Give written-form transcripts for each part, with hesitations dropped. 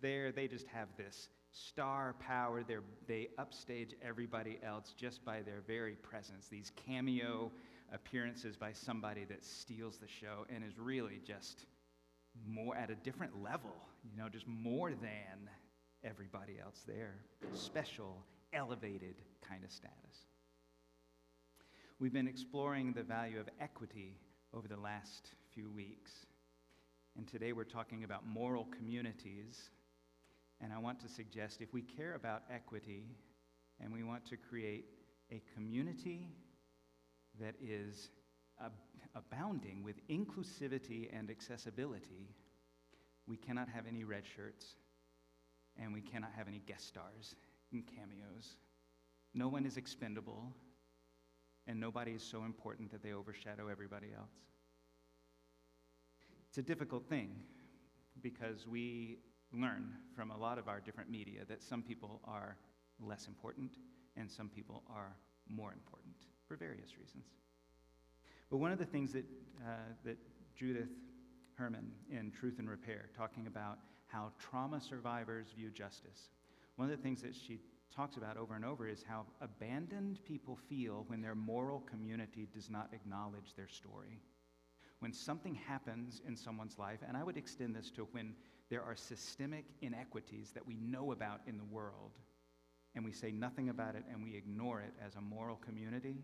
They just have this star power. They upstage everybody else just by their very presence. These cameo appearances by somebody that steals the show and is really just more at a different level, just more than everybody else there. Special, elevated kind of status. We've been exploring the value of equity over the last few weeks. And today we're talking about moral communities. And I want to suggest if we care about equity and we want to create a community that is abounding with inclusivity and accessibility, we cannot have any red shirts and we cannot have any guest stars and cameos. No one is expendable and nobody is so important that they overshadow everybody else. It's a difficult thing because we learn from a lot of our different media that some people are less important and some people are more important for various reasons. But one of the things that Judith Herman in Truth and Repair, talking about how trauma survivors view justice, one of the things that she talks about over and over is how abandoned people feel when their moral community does not acknowledge their story. When something happens in someone's life, and I would extend this to when there are systemic inequities that we know about in the world, and we say nothing about it and we ignore it as a moral community,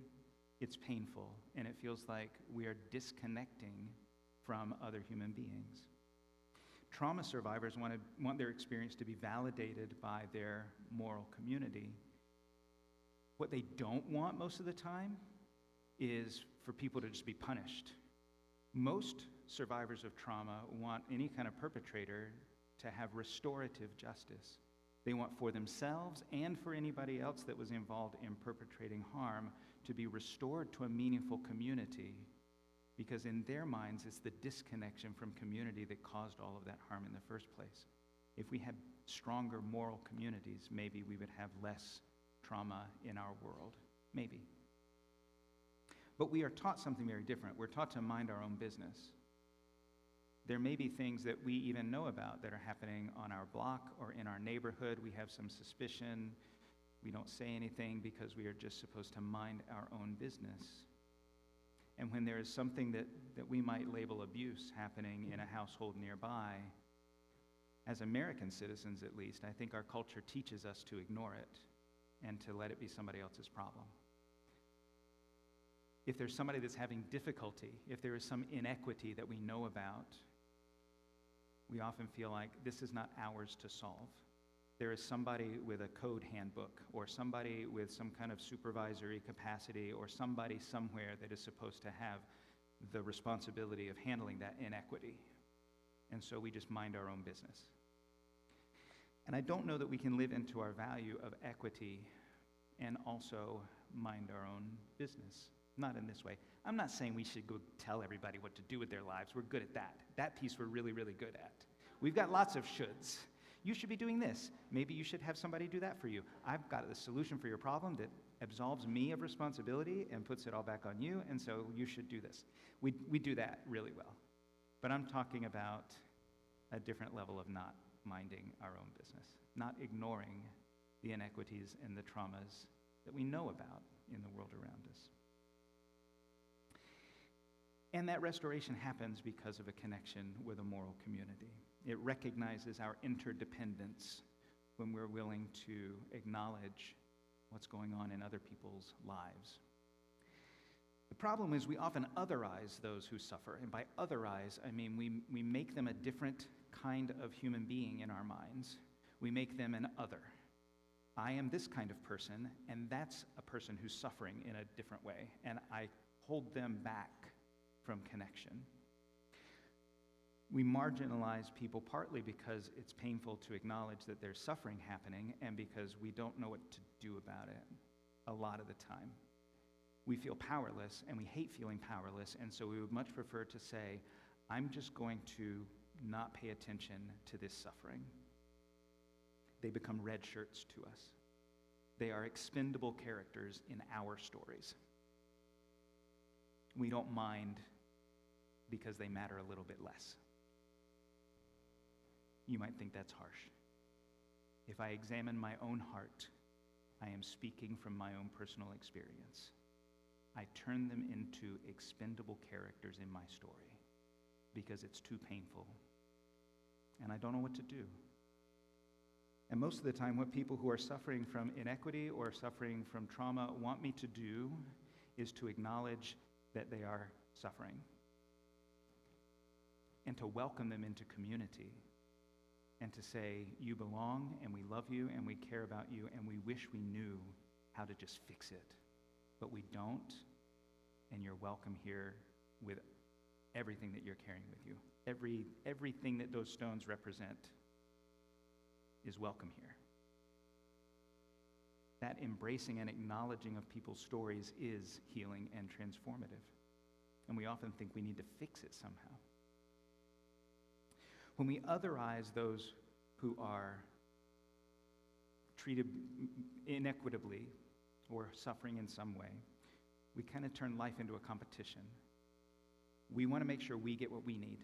it's painful, and it feels like we are disconnecting from other human beings. Trauma survivors want their experience to be validated by their moral community. What they don't want most of the time is for people to just be punished. Most survivors of trauma want any kind of perpetrator to have restorative justice. They want for themselves and for anybody else that was involved in perpetrating harm to be restored to a meaningful community, because in their minds it's the disconnection from community that caused all of that harm in the first place. If we had stronger moral communities, maybe we would have less trauma in our world. Maybe. But we are taught something very different. We're taught to mind our own business. There may be things that we even know about that are happening on our block or in our neighborhood. We have some suspicion. We don't say anything because we are just supposed to mind our own business. And when there is something that we might label abuse happening in a household nearby, as American citizens at least, I think our culture teaches us to ignore it and to let it be somebody else's problem. If there's somebody that's having difficulty, if there is some inequity that we know about, we often feel like this is not ours to solve. There is somebody with a code handbook or somebody with some kind of supervisory capacity or somebody somewhere that is supposed to have the responsibility of handling that inequity. And so we just mind our own business. And I don't know that we can live into our value of equity and also mind our own business. Not in this way. I'm not saying we should go tell everybody what to do with their lives. We're good at that. That piece we're really, really good at. We've got lots of shoulds. You should be doing this. Maybe you should have somebody do that for you. I've got a solution for your problem that absolves me of responsibility and puts it all back on you, and so you should do this. We do that really well. But I'm talking about a different level of not minding our own business, not ignoring the inequities and the traumas that we know about in the world around us. And that restoration happens because of a connection with a moral community. It recognizes our interdependence when we're willing to acknowledge what's going on in other people's lives. The problem is we often otherize those who suffer. And by otherize, I mean we make them a different kind of human being in our minds. We make them an other. I am this kind of person, and that's a person who's suffering in a different way. And I hold them back from connection. We marginalize people partly because it's painful to acknowledge that there's suffering happening and because we don't know what to do about it a lot of the time. We feel powerless and we hate feeling powerless, and so we would much prefer to say, I'm just going to not pay attention to this suffering. They become red shirts to us. They are expendable characters in our stories. We don't mind because they matter a little bit less. You might think that's harsh. if I examine my own heart, I am speaking from my own personal experience. I turn them into expendable characters in my story because it's too painful, and I don't know what to do. And most of the time, what people who are suffering from inequity or suffering from trauma want me to do is to acknowledge that they are suffering and to welcome them into community and to say, you belong, and we love you, and we care about you, and we wish we knew how to just fix it. But we don't, and you're welcome here with everything that you're carrying with you. Everything that those stones represent is welcome here. That embracing and acknowledging of people's stories is healing and transformative. And we often think we need to fix it somehow. When we otherize those who are treated inequitably or suffering in some way, we kind of turn life into a competition. We want to make sure we get what we need.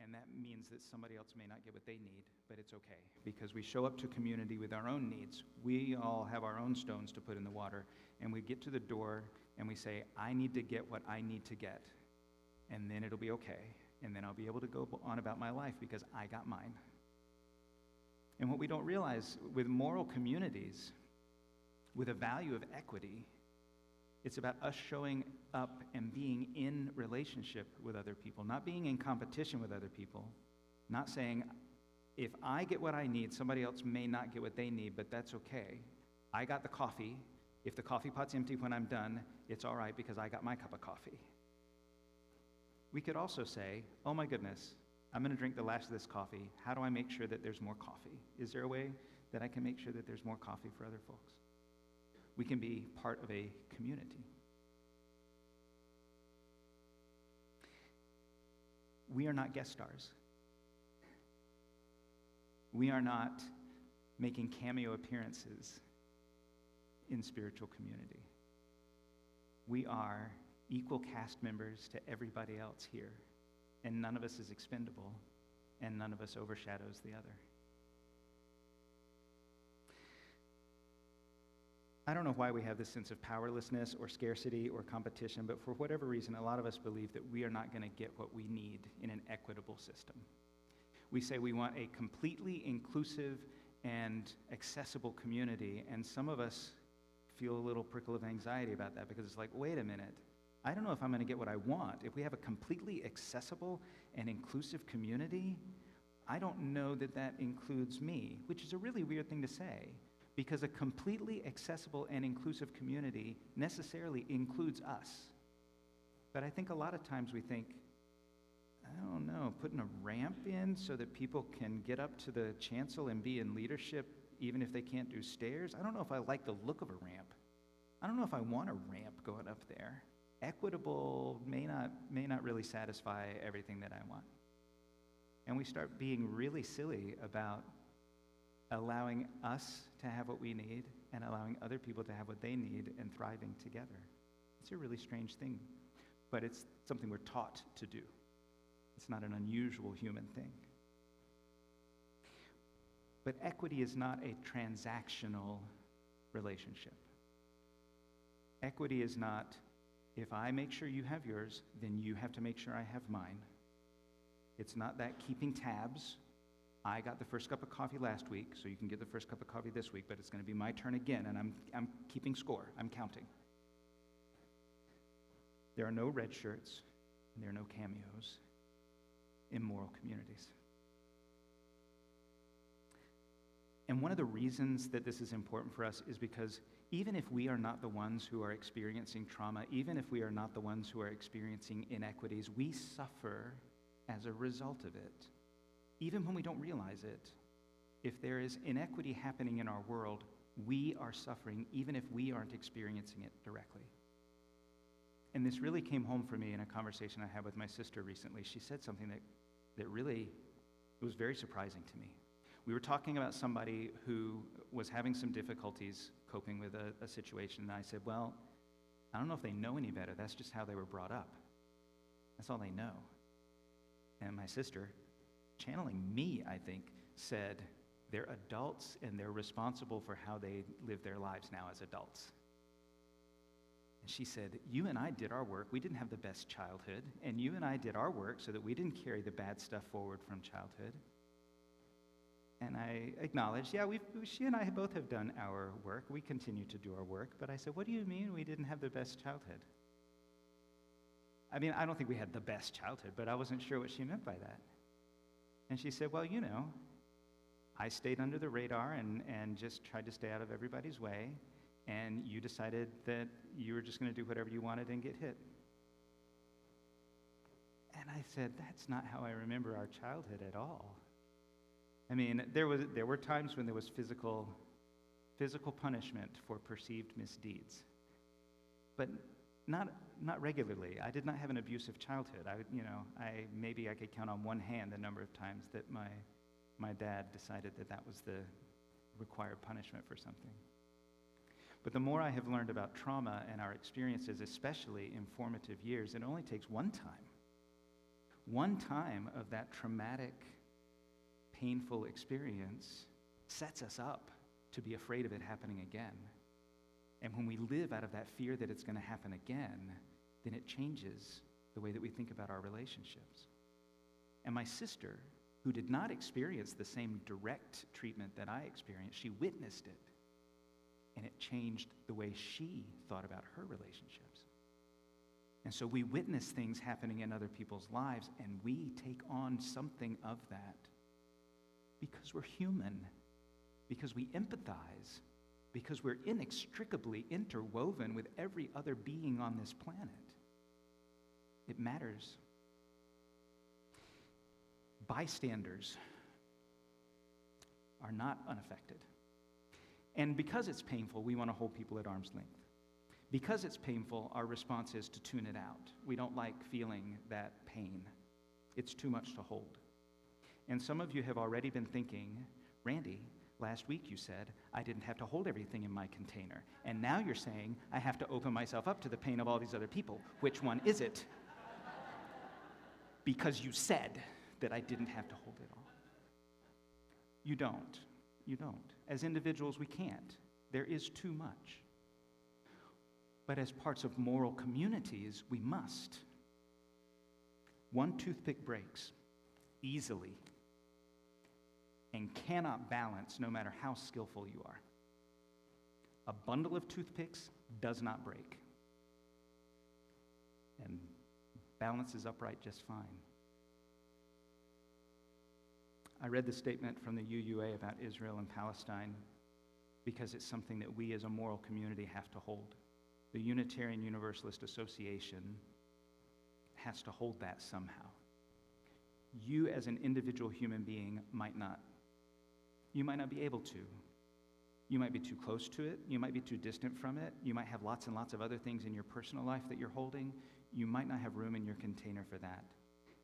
And that means that somebody else may not get what they need, but it's okay, because we show up to community with our own needs. We all have our own stones to put in the water, and we get to the door and we say, I need to get what I need to get, and then it'll be okay, and then I'll be able to go on about my life because I got mine. And what we don't realize with moral communities, with a value of equity, it's about us showing up and being in relationship with other people, not being in competition with other people, not saying, if I get what I need, somebody else may not get what they need, but that's okay. I got the coffee. If the coffee pot's empty when I'm done, it's all right because I got my cup of coffee. We could also say, oh my goodness, I'm going to drink the last of this coffee. How do I make sure that there's more coffee? Is there a way that I can make sure that there's more coffee for other folks? We can be part of a community. We are not guest stars. We are not making cameo appearances in spiritual community. We are equal cast members to everybody else here, and none of us is expendable, and none of us overshadows the other. I don't know why we have this sense of powerlessness or scarcity or competition, but for whatever reason, a lot of us believe that we are not going to get what we need in an equitable system. We say we want a completely inclusive and accessible community, and some of us feel a little prickle of anxiety about that because it's like, wait a minute, I don't know if I'm going to get what I want. If we have a completely accessible and inclusive community, I don't know that that includes me, which is a really weird thing to say. Because a completely accessible and inclusive community necessarily includes us. But I think a lot of times we think, I don't know, putting a ramp in so that people can get up to the chancel and be in leadership even if they can't do stairs. I don't know if I like the look of a ramp. I don't know if I want a ramp going up there. Equitable may not really satisfy everything that I want. And we start being really silly about allowing us to have what we need and allowing other people to have what they need and thriving together. It's a really strange thing, but it's something we're taught to do. It's not an unusual human thing. But equity is not a transactional relationship. Equity is not, if I make sure you have yours, then you have to make sure I have mine. It's not that keeping tabs. I got the first cup of coffee last week, so you can get the first cup of coffee this week, but it's going to be my turn again, and I'm keeping score. I'm counting. There are no Redshirts, and there are no Cameos in moral communities. And one of the reasons that this is important for us is because even if we are not the ones who are experiencing trauma, even if we are not the ones who are experiencing inequities, we suffer as a result of it. Even when we don't realize it, if there is inequity happening in our world, we are suffering even if we aren't experiencing it directly. And this really came home for me in a conversation I had with my sister recently. She said something that really was very surprising to me. We were talking about somebody who was having some difficulties coping with a situation, and I said, well, I don't know if they know any better. That's just how they were brought up. That's all they know. And my sister, channeling me, I think, said, They're adults, and they're responsible for how they live their lives now as adults. And she said, you and I did our work. We didn't have the best childhood, and you and I did our work so that we didn't carry the bad stuff forward from childhood. And I acknowledged, yeah, she and I both have done our work. We continue to do our work. But I said, what do you mean we didn't have the best childhood? I mean, I don't think we had the best childhood, but I wasn't sure what she meant by that. And she said, well, you know, I stayed under the radar and just tried to stay out of everybody's way, and you decided that you were just going to do whatever you wanted and get hit. And I said, that's not how I remember our childhood at all. I mean, there were times when there was physical punishment for perceived misdeeds, but not regularly. I did not have an abusive childhood. Maybe I could count on one hand the number of times that my dad decided that was the required punishment for something. But the more I have learned about trauma and our experiences, especially in formative years, it only takes one time of that traumatic, painful experience sets us up to be afraid of it happening again. And when we live out of that fear that it's going to happen again, then it changes the way that we think about our relationships. And my sister, who did not experience the same direct treatment that I experienced, she witnessed it, and it changed the way she thought about her relationships. And so we witness things happening in other people's lives, and we take on something of that because we're human, because we empathize, because we're inextricably interwoven with every other being on this planet. It matters. Bystanders are not unaffected. And because it's painful, we want to hold people at arm's length. Because it's painful, our response is to tune it out. We don't like feeling that pain. It's too much to hold. And some of you have already been thinking, Randy, last week you said I didn't have to hold everything in my container. And now you're saying I have to open myself up to the pain of all these other people. Which one is it? Because you said that I didn't have to hold it all. You don't. You don't. As individuals, we can't. There is too much. But as parts of moral communities, we must. One toothpick breaks easily and cannot balance no matter how skillful you are. A bundle of toothpicks does not break and balances upright just fine. I read the statement from the UUA about Israel and Palestine because it's something that we as a moral community have to hold. The Unitarian Universalist Association has to hold that somehow. You as an individual human being might not. You might not be able to. You might be too close to it. You might be too distant from it. You might have lots and lots of other things in your personal life that you're holding. You might not have room in your container for that.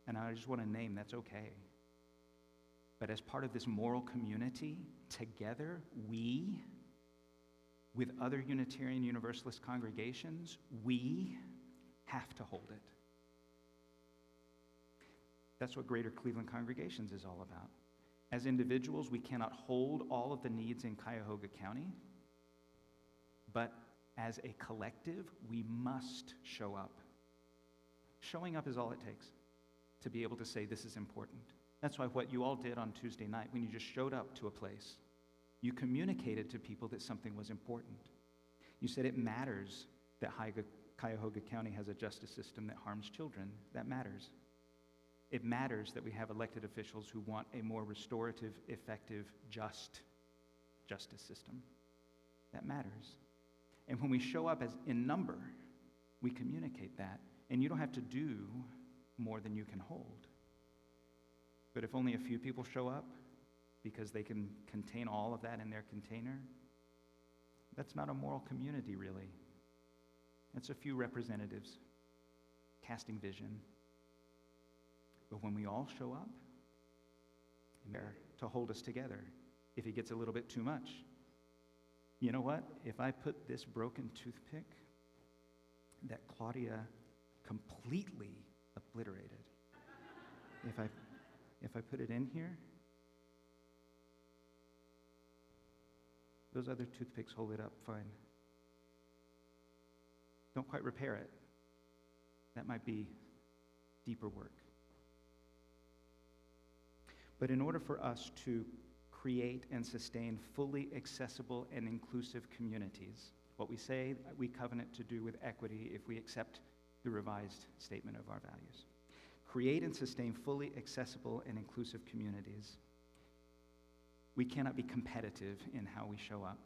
And I just want to name that's okay. But as part of this moral community, together, we, with other Unitarian Universalist congregations, we have to hold it. That's what Greater Cleveland Congregations is all about. As individuals, we cannot hold all of the needs in Cuyahoga County, but as a collective, we must show up. Showing up is all it takes to be able to say this is important. That's why what you all did on Tuesday night, when you just showed up to a place, you communicated to people that something was important. You said it matters that Cuyahoga County has a justice system that harms children. That matters. It matters that we have elected officials who want a more restorative, effective, just justice system. That matters. And when we show up as in number, we communicate that. And you don't have to do more than you can hold. But if only a few people show up because they can contain all of that in their container, that's not a moral community, really. It's a few representatives casting vision. But when we all show up, there to hold us together, if it gets a little bit too much, you know what? If I put this broken toothpick that Claudia completely obliterated, if I put it in here, Those other toothpicks hold it up fine. Don't quite repair it. That might be deeper work. But in order for us to create and sustain fully accessible and inclusive communities, what we say we covenant to do with equity if we accept the revised statement of our values. Create and sustain fully accessible and inclusive communities. We cannot be competitive in how we show up.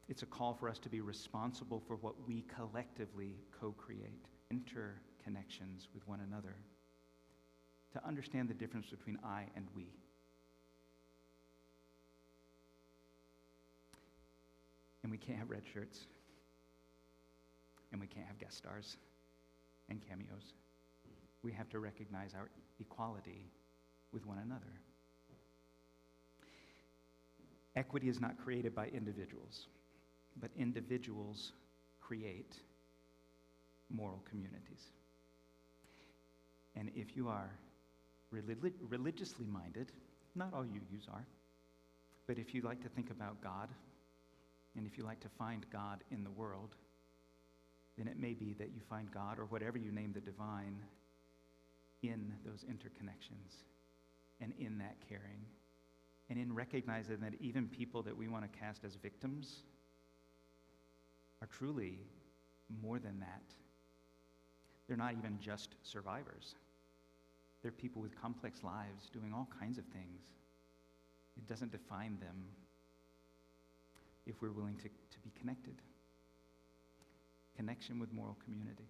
It's a call for us to be responsible for what we collectively co-create, interconnections with one another, to understand the difference between I and we. And we can't have Redshirts, and we can't have guest stars and cameos. We have to recognize our equality with one another. Equity is not created by individuals, but individuals create moral communities. And if you are religiously minded, not all UUs are, but if you like to think about God, and if you like to find God in the world, then it may be that you find God, or whatever you name the divine, in those interconnections and in that caring, and in recognizing that even people that we want to cast as victims are truly more than that. They're not even just survivors. They're people with complex lives doing all kinds of things. It doesn't define them if we're willing to be connected. Connection with moral community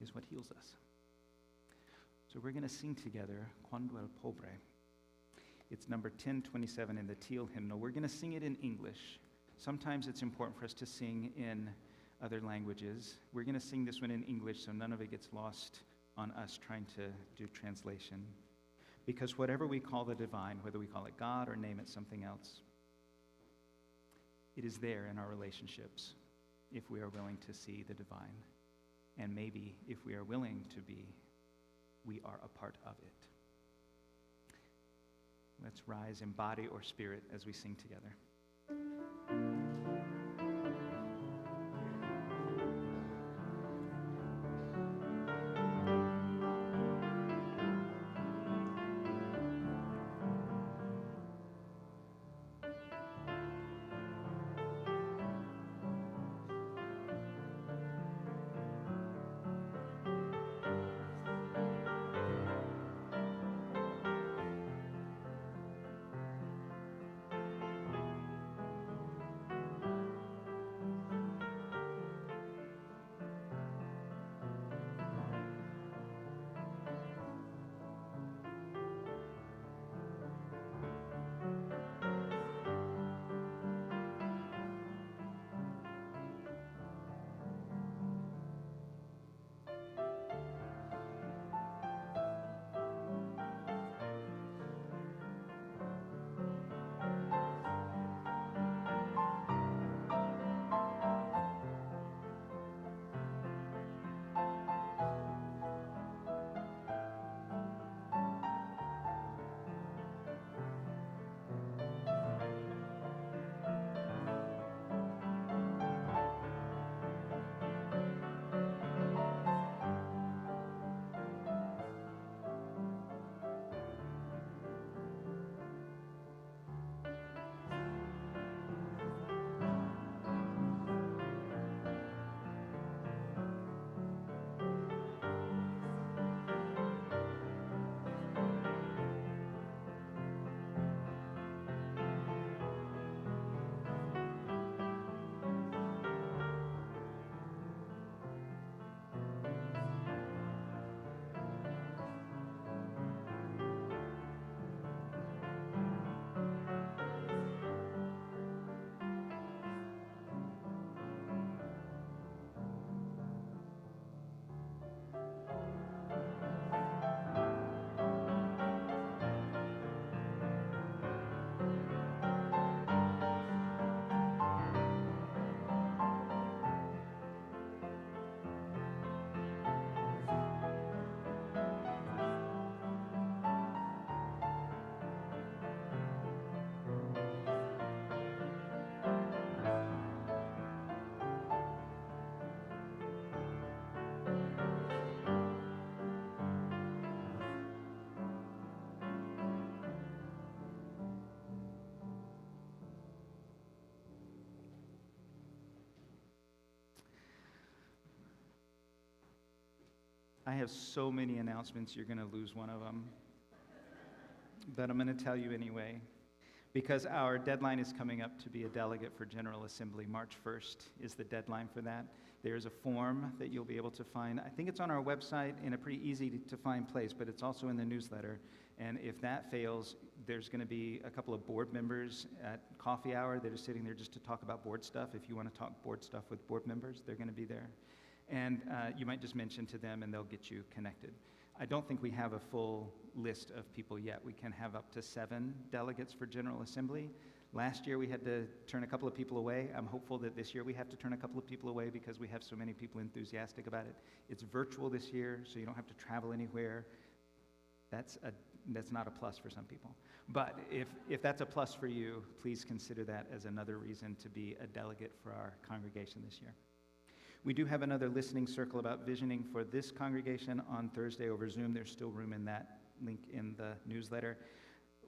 is what heals us. So we're going to sing together Cuando el Pobre. It's number 1027 in the Teal hymnal. We're going to sing it in English. Sometimes it's important for us to sing in other languages. We're going to sing this one in English so none of it gets lost on us trying to do translation. Because whatever we call the divine, whether we call it God or name it something else, it is there in our relationships if we are willing to see the divine. And maybe if we are willing to be, we are a part of it. Let's rise in body or spirit as we sing together. I have so many announcements, you're going to lose one of them. But I'm going to tell you anyway, because our deadline is coming up to be a delegate for General Assembly. March 1st is the deadline for that. There's a form that you'll be able to find. I think it's on our website in a pretty easy to find place, but it's also in the newsletter. And if that fails, there's going to be a couple of board members at coffee hour that are sitting there just to talk about board stuff. If you want to talk board stuff with board members, they're going to be there. And you might just mention to them and they'll get you connected. I don't think we have a full list of people yet. We can have up to 7 delegates for General Assembly. Last year we had to turn a couple of people away. I'm hopeful that this year we have to turn a couple of people away because we have so many people enthusiastic about it. It's virtual this year, so you don't have to travel anywhere. That's not a plus for some people. But if that's a plus for you, please consider that as another reason to be a delegate for our congregation this year. We do have another listening circle about visioning for this congregation on Thursday over Zoom. There's still room in that link in the newsletter.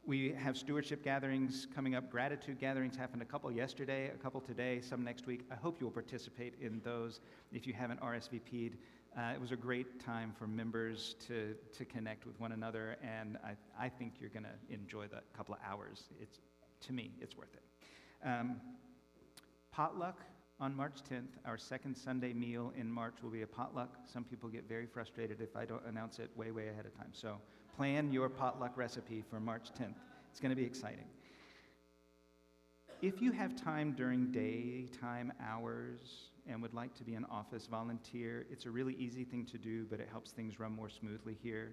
We have stewardship gatherings coming up. Gratitude gatherings happened a couple yesterday, a couple today, some next week. I hope you will participate in those if you haven't RSVP'd. It was a great time for members to connect with one another, and I think you're going to enjoy the couple of hours. To me, it's worth it. Potluck on March 10th, our second Sunday meal in March will be a potluck. Some people get very frustrated if I don't announce it way ahead of time. So plan your potluck recipe for March 10th. It's going to be exciting. If you have time during daytime hours and would like to be an office volunteer, it's a really easy thing to do, but it helps things run more smoothly here.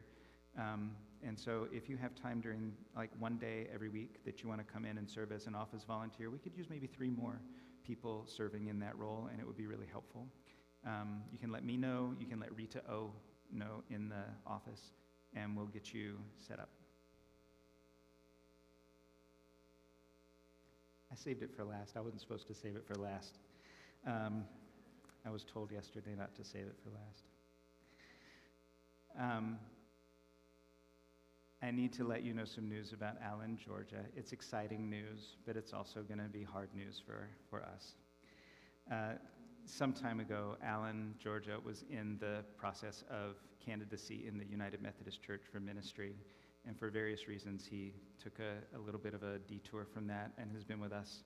And so if you have time during like one day every week that you want to come in and serve as an office volunteer, we could use maybe 3 more people serving in that role, and it would be really helpful. You can let me know. You can let Rita O know in the office, and we'll get you set up. I saved it for last. I wasn't supposed to save it for last. I was told yesterday not to save it for last. I need to let you know some news about Allen, Georgia. It's exciting news, but it's also going to be hard news for us. Some time ago, Allen, Georgia was in the process of candidacy in the United Methodist Church for ministry, and for various reasons, he took a little bit of a detour from that and has been with us